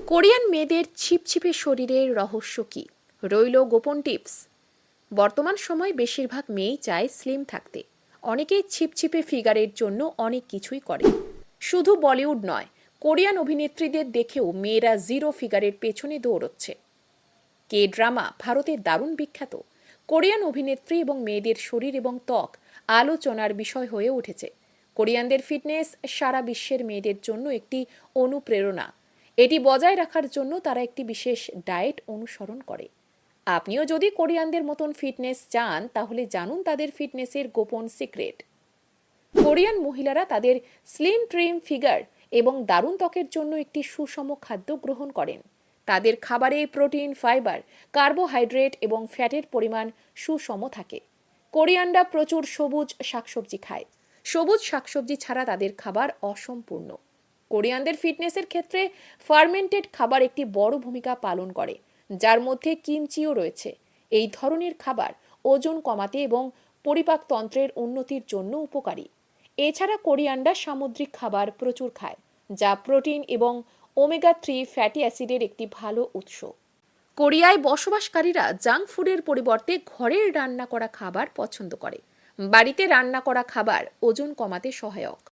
Korean মেয়েদের ছিপছিপে শরীরের রহস্য কি? রইল গোপন টিপস। বর্তমান সময়ে বেশিরভাগ মেয়েই চায় স্লিম থাকতে। অনেকেই ছিপছিপে ফিগারের জন্য অনেক কিছুই করে। শুধু বলিউড নয়, কোরিয়ান অভিনেত্রীদের দেখেও মেয়েরা জিরো ফিগারের পেছনে দৌড়চ্ছে। কে ড্রামা ভারতে দারুণ বিখ্যাত। কোরিয়ান অভিনেত্রী এবং মেয়েদের শরীর এবং ত্বক আলোচনার বিষয় হয়ে উঠেছে। কোরিয়ানদের ফিটনেস সারা বিশ্বের মেয়েদের জন্য একটি অনুপ্রেরণা। এটি বজায় রাখার জন্য তারা একটি বিশেষ ডায়েট অনুসরণ করে। আপনিও যদি কোরিয়ানদের মতন ফিটনেস চান, তাহলে জানুন তাদের ফিটনেসের গোপন সিক্রেট। কোরিয়ান মহিলারা তাদের স্লিম ট্রিম ফিগার এবং দারুণ ত্বকের জন্য একটি সুষম খাদ্য গ্রহণ করেন। তাদের খাবারে প্রোটিন, ফাইবার, কার্বোহাইড্রেট এবং ফ্যাটের পরিমাণ সুষম থাকে। কোরিয়ানরা প্রচুর সবুজ শাকসবজি খায়। সবুজ শাকসবজি ছাড়া তাদের খাবার অসম্পূর্ণ। কোরিয়ানদের ফিটনেসের ক্ষেত্রে ফার্মেন্টেড খাবার একটি বড় ভূমিকা পালন করে, যার মধ্যে কিমচিও রয়েছে। এই ধরনের খাবার ওজন কমাতে এবং পরিপাকতন্ত্রের উন্নতির জন্য উপকারী। এছাড়া কোরিয়ানরা সামুদ্রিক খাবার প্রচুর খায়, যা প্রোটিন এবং ওমেগা-3 ফ্যাটি অ্যাসিডের একটি ভালো উৎস। কোরিয়ায় বসবাসকারীরা জাঙ্ক ফুডের পরিবর্তে ঘরের রান্না করা খাবার পছন্দ করে। বাড়িতে রান্না করা খাবার ওজন কমাতে সহায়ক।